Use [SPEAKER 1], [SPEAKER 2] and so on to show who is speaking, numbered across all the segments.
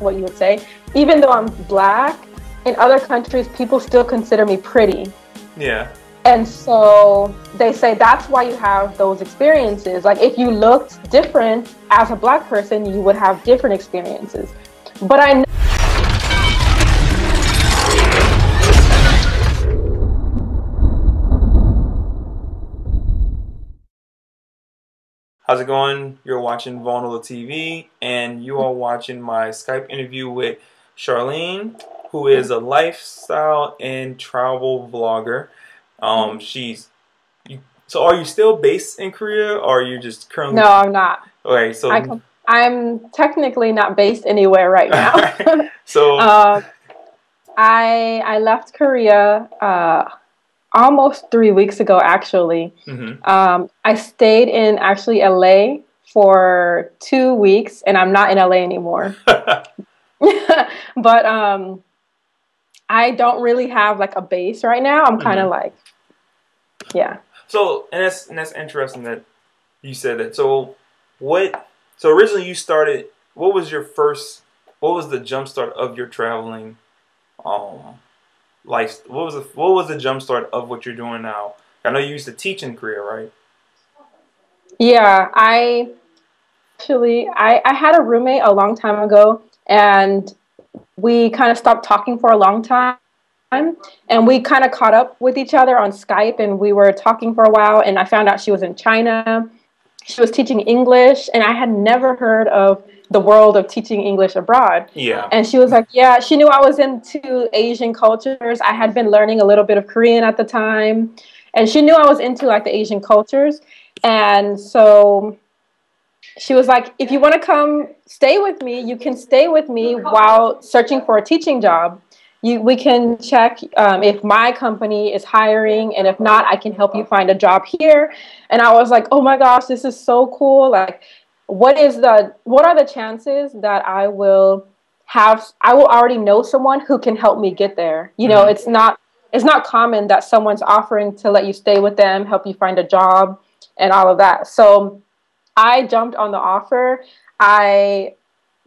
[SPEAKER 1] what you would say. Even though I'm black, in other countries, people still consider me pretty.
[SPEAKER 2] Yeah.
[SPEAKER 1] And so they say that's why you have those experiences. Like if you looked different as a black person, you would have different experiences. But I know.
[SPEAKER 2] How's it going? You're watching Nola TV, and you are watching my Skype interview with Charlene, who is a lifestyle and travel vlogger. So are you still based in Korea, or are you just currently?
[SPEAKER 1] No, I'm not.
[SPEAKER 2] Okay, so
[SPEAKER 1] I'm technically not based anywhere right now.
[SPEAKER 2] So
[SPEAKER 1] I left Korea almost 3 weeks ago, actually. I stayed in actually LA for 2 weeks, and I'm not in LA anymore. But I don't really have like a base right now. I'm kind of like, yeah.
[SPEAKER 2] So and that's interesting that you said that. So originally you started. What was the jump start of your traveling? Like what was the jump start of what you're doing now? I know you used to teach in Korea, right?
[SPEAKER 1] Yeah, I had a roommate a long time ago, and we kind of stopped talking for a long time, and we kind of caught up with each other on Skype, and we were talking for a while, and I found out she was in China. She was teaching English, and I had never heard of the world of teaching English abroad.
[SPEAKER 2] Yeah.
[SPEAKER 1] And she was like, yeah, she knew I was into Asian cultures. I had been learning a little bit of Korean at the time, and she knew I was into like the Asian cultures. And so she was like, if you want to come stay with me, you can stay with me while searching for a teaching job. We can check if my company is hiring, and if not, I can help you find a job here. And I was like, oh my gosh, this is so cool. Like, what are the chances that I will already know someone who can help me get there? You know, it's not common that someone's offering to let you stay with them, help you find a job, and all of that. So I jumped on the offer. I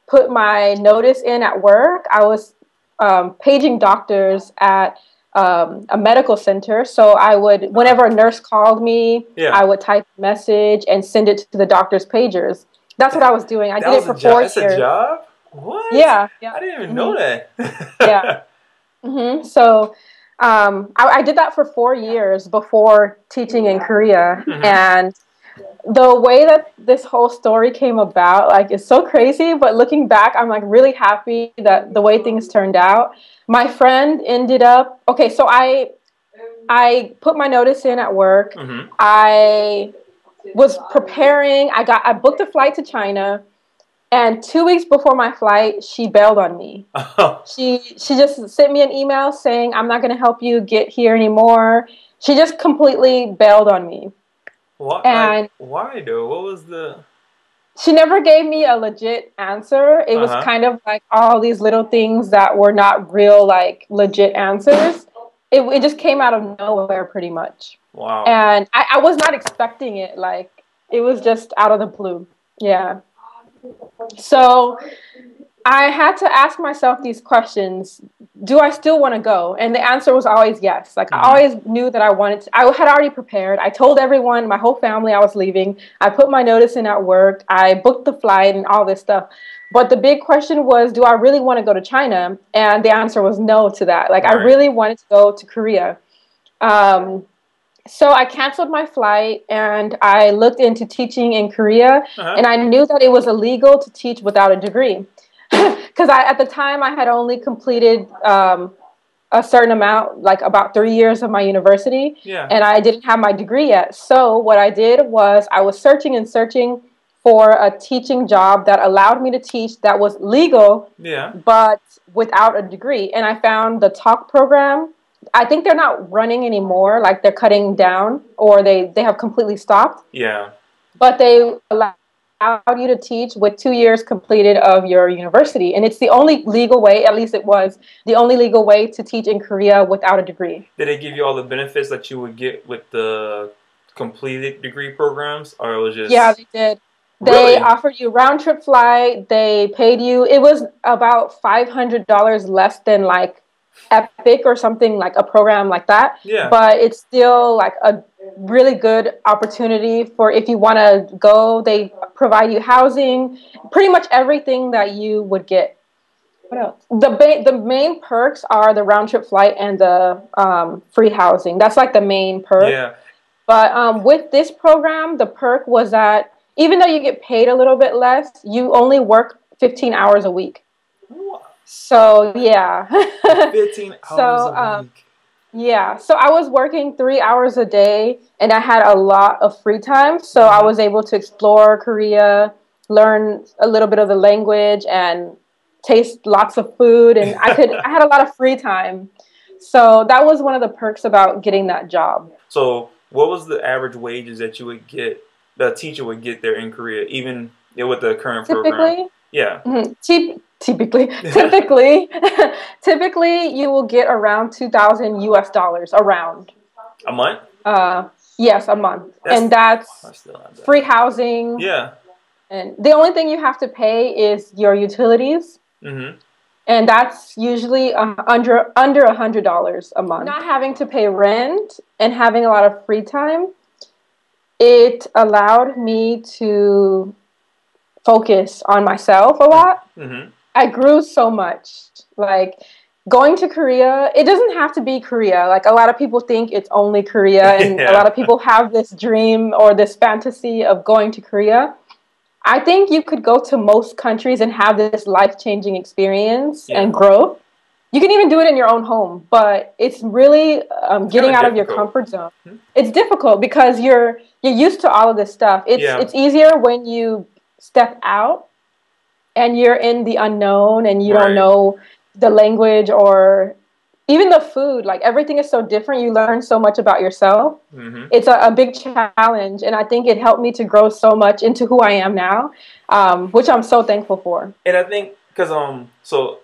[SPEAKER 1] put my notice in at work. I was paging doctors at a medical center. So I would, whenever a nurse called me, I would type a message and send it to the doctor's pagers. That's what I was doing. I did it for 4 years.
[SPEAKER 2] That's a job? What?
[SPEAKER 1] Yeah.
[SPEAKER 2] I didn't even know that.
[SPEAKER 1] Yeah. So I did that for 4 years before teaching in Korea. And the way that this whole story came about, like, it's so crazy, but looking back, I'm like really happy that the way things turned out. My friend ended up, okay, so I put my notice in at work. I was preparing. I booked a flight to China, and 2 weeks before my flight, she bailed on me. She just sent me an email saying, I'm not going to help you get here anymore. She just completely bailed on me.
[SPEAKER 2] Why? And why though? What was the?
[SPEAKER 1] She never gave me a legit answer. It was kind of like all these little things that were not real, like legit answers. It just came out of nowhere, pretty much.
[SPEAKER 2] Wow.
[SPEAKER 1] And I was not expecting it. Like, it was just out of the blue. Yeah. So I had to ask myself these questions. Do I still want to go? And the answer was always yes. Like, I always knew that I wanted to. I had already prepared. I told everyone, my whole family, I was leaving. I put my notice in at work. I booked the flight and all this stuff. But the big question was, do I really want to go to China? And the answer was no to that. Like, I really wanted to go to Korea. So I canceled my flight, and I looked into teaching in Korea. And I knew that it was illegal to teach without a degree. Because at the time, I had only completed a certain amount, like about 3 years of my university. And I didn't have my degree yet. So what I did was I was searching and searching for a teaching job that allowed me to teach that was legal, but without a degree. And I found the talk program. I think they're not running anymore. Like, they're cutting down, or they have completely stopped.
[SPEAKER 2] Yeah.
[SPEAKER 1] But they allow you to teach with 2 years completed of your university. And it's the only legal way, at least it was, the only legal way to teach in Korea without a degree.
[SPEAKER 2] Did they give you all the benefits that you would get with the completed degree programs, or it was just...
[SPEAKER 1] Yeah, they did. They
[SPEAKER 2] Really?
[SPEAKER 1] offered you round trip flight. They paid you. It was about $500 less than like Epic or something like a program like that.
[SPEAKER 2] Yeah.
[SPEAKER 1] But it's still like a really good opportunity for if you want to go. They provide you housing, pretty much everything that you would get. What else? The main perks are the round trip flight and the free housing. That's like the main perk.
[SPEAKER 2] Yeah.
[SPEAKER 1] But with this program, the perk was that even though you get paid a little bit less, you only work 15 hours a week. So yeah.
[SPEAKER 2] 15 hours
[SPEAKER 1] so
[SPEAKER 2] a week.
[SPEAKER 1] yeah. So I was working 3 hours a day, and I had a lot of free time. So I was able to explore Korea, learn a little bit of the language, and taste lots of food. And I had a lot of free time. So that was one of the perks about getting that job.
[SPEAKER 2] So what was the average wages that you would get, the teacher would get there in Korea, even with the current program? Yeah.
[SPEAKER 1] Typically, you will get around 2,000 US dollars around
[SPEAKER 2] a month.
[SPEAKER 1] Yes, a month, and that's free housing.
[SPEAKER 2] Yeah.
[SPEAKER 1] And the only thing you have to pay is your utilities. And that's usually under $100 a month. Not having to pay rent and having a lot of free time, it allowed me to focus on myself a lot. I grew so much. Like going to Korea, it doesn't have to be Korea. Like a lot of people think it's only Korea, and a lot of people have this dream or this fantasy of going to Korea. I think you could go to most countries and have this life-changing experience and grow. You can even do it in your own home, but it's really getting out of your comfort zone. It's difficult because you're used to all of this stuff. It's easier when you step out and you're in the unknown and you don't know the language or even the food. Like everything is so different. You learn so much about yourself. It's a big challenge, and I think it helped me to grow so much into who I am now, which I'm so thankful for.
[SPEAKER 2] And I think because so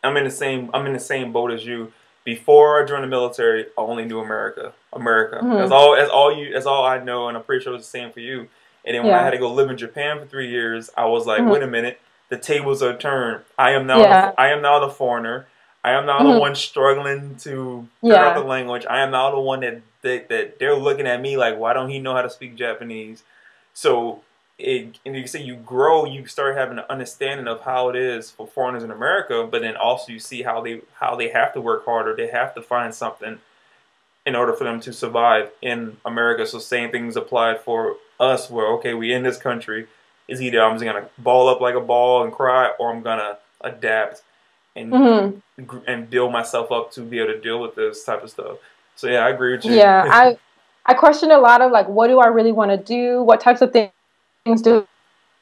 [SPEAKER 2] I'm in the same boat as you. Before I joined the military, I only knew America. That's all I know, and I'm pretty sure it's the same for you. And then when I had to go live in Japan for 3 years, I was like, wait a minute, the tables are turned. I am now the foreigner. I am now the one struggling to figure out the language. I am now the one that they're looking at me like, why don't he know how to speak Japanese? So and you say you grow, you start having an understanding of how it is for foreigners in America, but then also you see how they have to work harder. They have to find something in order for them to survive in America. So same things applied for us where, okay, we in this country. Is either I'm just going to ball up like a ball and cry, or I'm going to adapt and build myself up to be able to deal with this type of stuff. So yeah, I agree with you.
[SPEAKER 1] Yeah, I question a lot of like, what do I really want to do? What types of things am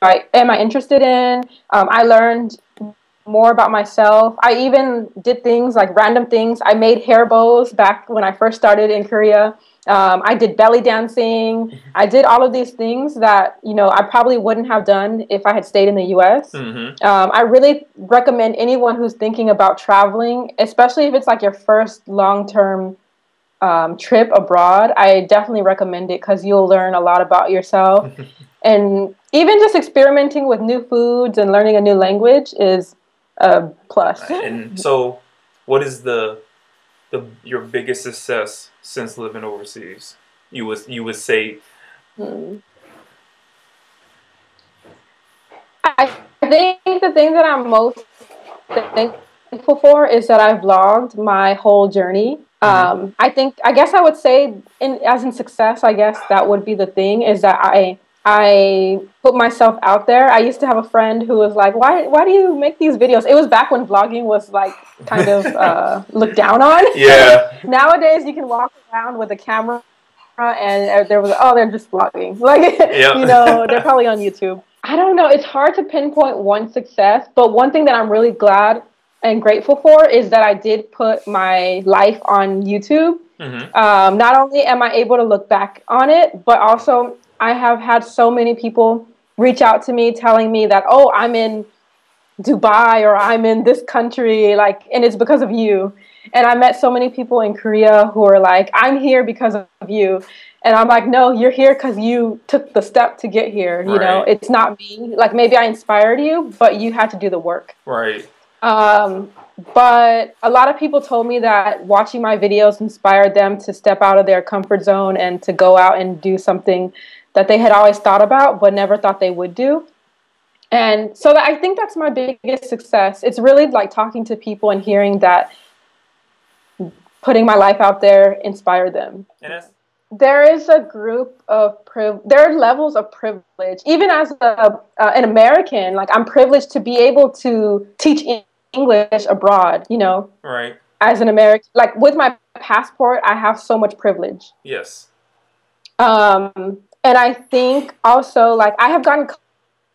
[SPEAKER 1] I interested in? I learned more about myself. I even did things like random things. I made hair bows back when I first started in Korea. I did belly dancing. I did all of these things that, I probably wouldn't have done if I had stayed in the U.S. I really recommend anyone who's thinking about traveling, especially if it's like your first long-term trip abroad. I definitely recommend it because you'll learn a lot about yourself. And even just experimenting with new foods and learning a new language is a plus.
[SPEAKER 2] And so what is your biggest success since living overseas? You would say.
[SPEAKER 1] I think the thing that I'm most thankful for is that I vlogged my whole journey. I guess I would say as in success, I guess that would be the thing, is that I put myself out there. I used to have a friend who was like, why do you make these videos? It was back when vlogging was like kind of looked down on.
[SPEAKER 2] Yeah.
[SPEAKER 1] Nowadays you can walk around with a camera and they're just vlogging. Like, they're probably on YouTube. I don't know. It's hard to pinpoint one success, but one thing that I'm really glad and grateful for is that I did put my life on YouTube. Not only am I able to look back on it, but also I have had so many people reach out to me telling me that, oh, I'm in Dubai or I'm in this country, and it's because of you. And I met so many people in Korea who are like, I'm here because of you. And I'm like, no, you're here because you took the step to get here. You know, it's not me. Like, maybe I inspired you, but you had to do the work.
[SPEAKER 2] Right.
[SPEAKER 1] But a lot of people told me that watching my videos inspired them to step out of their comfort zone and to go out and do something that they had always thought about but never thought they would do. And so I think that's my biggest success. It's really like talking to people and hearing that putting my life out there inspired them. There is a group of there are levels of privilege. Even as an American, like, I'm privileged to be able to teach English abroad, you know.
[SPEAKER 2] Right.
[SPEAKER 1] As an American, like, with my passport, I have so much privilege.
[SPEAKER 2] Yes.
[SPEAKER 1] And I think also, like, I have gotten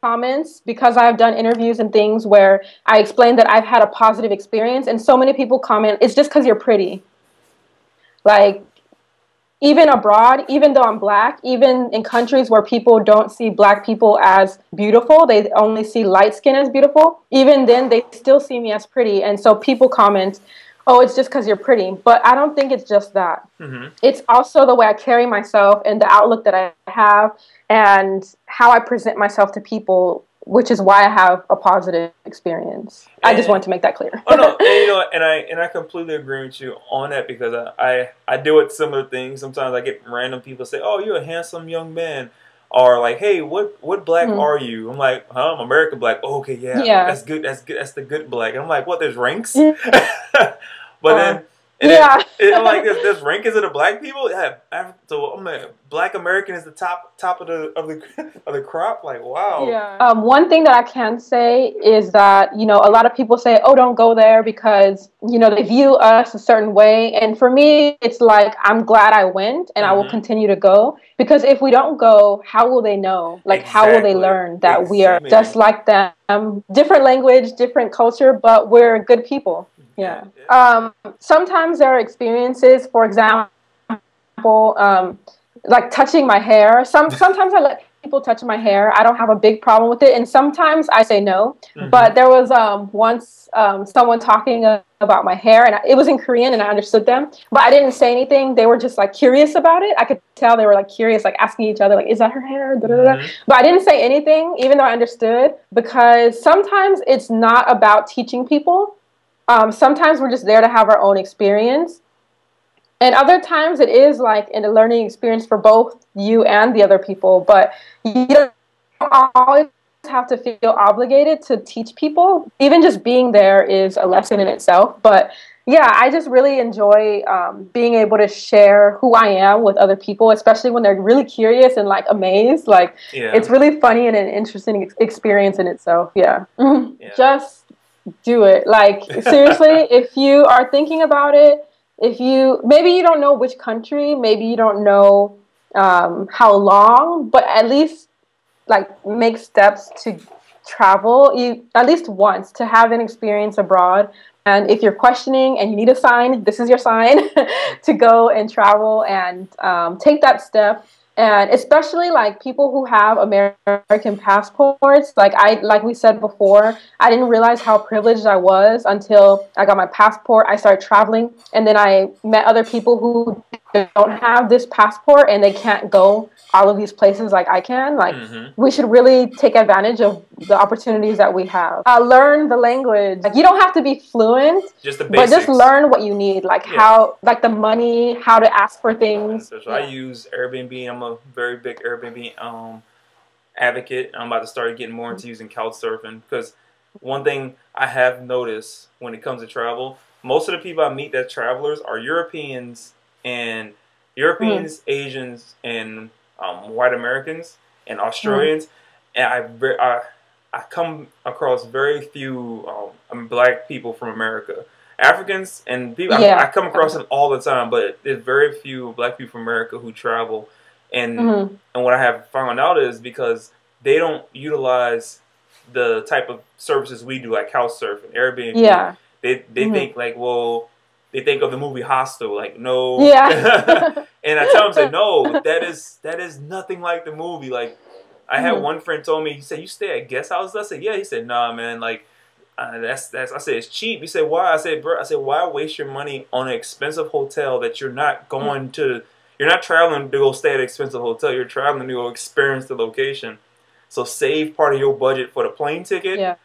[SPEAKER 1] comments because I've done interviews and things where I explained that I've had a positive experience, and so many people comment, it's just because you're pretty. Like, even abroad, even though I'm Black, even in countries where people don't see Black people as beautiful, they only see light skin as beautiful, even then they still see me as pretty. And so people comment, oh, it's just because you're pretty. But I don't think it's just that. Mm-hmm. It's also the way I carry myself and the outlook that I have and how I present myself to people, which is why I have a positive experience. I just want to make that clear.
[SPEAKER 2] Oh no, and, you know, and I completely agree with you on that, because I deal with similar things. Sometimes I get random people say, "Oh, you're a handsome young man," or like, "Hey, what Black are you?" I'm like, "I'm American Black." Oh, okay, yeah, that's good. That's good. That's the good Black. And I'm like, "What? There's ranks?" But then I'm like, this rank is it a Black people? Yeah, so I'm a Black American is the top of the crop. Like, wow.
[SPEAKER 1] Yeah. One thing that I can say is that, you know, a lot of people say, oh, don't go there because, you know, they view us a certain way. And for me, it's like, I'm glad I went and I will continue to go, because if we don't go, how will they know? Like, how will they learn that we are just like them? Different language, different culture, but we're good people. Yeah. Sometimes there are experiences, for example, like touching my hair. Sometimes I let people touch my hair. I don't have a big problem with it. And sometimes I say no. Mm-hmm. But there was once someone talking about my hair, and it was in Korean and I understood them, but I didn't say anything. They were just like curious about it. I could tell they were like curious, like asking each other, like, is that her hair? Mm-hmm. But I didn't say anything, even though I understood, because sometimes it's not about teaching people. Sometimes we're just there to have our own experience. And other times it is like a learning experience for both you and the other people. But you don't always have to feel obligated to teach people. Even just being there is a lesson in itself. But yeah, I just really enjoy being able to share who I am with other people, especially when they're really curious and like amazed. Like, it's really funny and an interesting experience in itself. Yeah. Just do it. Like, seriously, if you are thinking about it, maybe you don't know which country, maybe you don't know how long, but at least like make steps to travel at least once, to have an experience abroad. And if you're questioning and you need a sign, this is your sign to go and travel and take that step. And especially like people who have American passports, like we said before, I didn't realize how privileged I was until I got my passport. I started traveling, and then I met other people who don't have this passport and they can't go all of these places like I can. Like, we should really take advantage of the opportunities that we have. Learn the language. Like, you don't have to be fluent,
[SPEAKER 2] just the basics.
[SPEAKER 1] But just learn what you need, like how, like the money, how to ask for things.
[SPEAKER 2] So I use Airbnb. I'm a very big Airbnb advocate. I'm about to start getting more into using couchsurfing, because one thing I have noticed when it comes to travel, most of the people I meet that travelers are Europeans, Asians, and white Americans and Australians, and I come across very few Black people from America. Africans and people, I come across them all the time, but there's very few Black people from America who travel. And and what I have found out is because they don't utilize the type of services we do, like couchsurfing, Airbnb. Yeah. They think like, well, they think of the movie Hostel, like, no. Yeah. And I tell them, say, no, that is nothing like the movie. Like, I had one friend told me, he said, you stay at guest houses? I said, yeah. He said, nah, man, like, That's I said it's cheap. He said why? I said bro, why waste your money on an expensive hotel that you're not going to? You're not traveling to go stay at an expensive hotel. You're traveling to go experience the location. So save part of your budget for the plane ticket.
[SPEAKER 1] Yeah.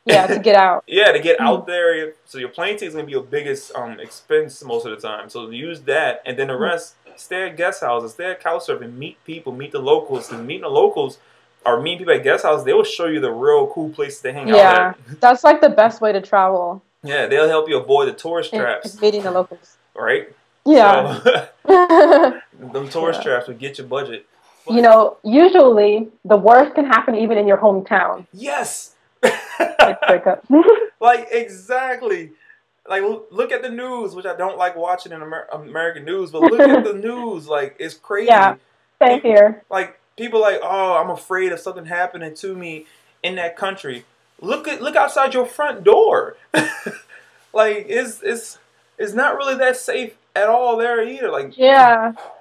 [SPEAKER 1] Yeah, to get out.
[SPEAKER 2] Yeah, to get out there. So your plane ticket is gonna be your biggest expense most of the time. So use that, and then the rest, stay at guest houses, stay at couch surfing, meet people, meet the locals. And meeting the locals or meeting people at guest houses, they will show you the real cool places to hang out at.
[SPEAKER 1] That's like the best way to travel.
[SPEAKER 2] Yeah, they'll help you avoid the tourist traps.
[SPEAKER 1] It's meeting the locals.
[SPEAKER 2] Right?
[SPEAKER 1] Yeah.
[SPEAKER 2] So, them tourist traps will get your budget. But,
[SPEAKER 1] you know, usually the worst can happen even in your hometown.
[SPEAKER 2] Yes.
[SPEAKER 1] Like
[SPEAKER 2] exactly. Like look at the news, which I don't like watching in American news, but look at the news. Like it's crazy.
[SPEAKER 1] Yeah, same here.
[SPEAKER 2] Like people like, oh, I'm afraid of something happening to me in that country. Look outside your front door. Like it's not really that safe at all there either. Like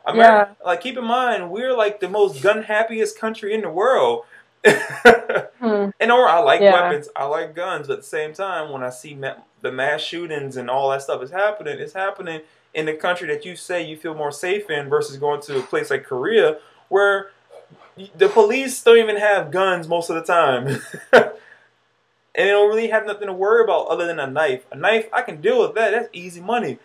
[SPEAKER 2] America, like keep in mind we're like the most gun happiest country in the world. And I like weapons, I like guns, but at the same time, when I see the mass shootings and all that stuff is happening, it's happening in the country that you say you feel more safe in versus going to a place like Korea where the police don't even have guns most of the time. And they don't really have nothing to worry about other than a knife. A knife, I can deal with that. That's easy money.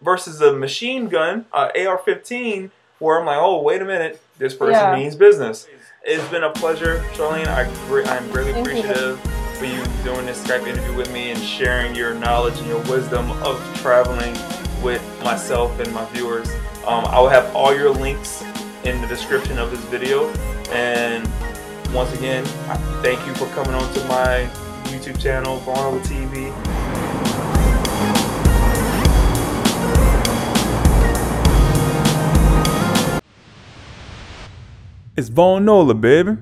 [SPEAKER 2] Versus a machine gun, AR-15, where I'm like, oh, wait a minute, this person means business. It's been a pleasure, Charlene. I'm greatly appreciative for you doing this Skype interview with me and sharing your knowledge and your wisdom of traveling with myself and my viewers. I will have all your links in the description of this video. And once again, I thank you for coming on to my YouTube channel, Nola TV. It's Nola, baby.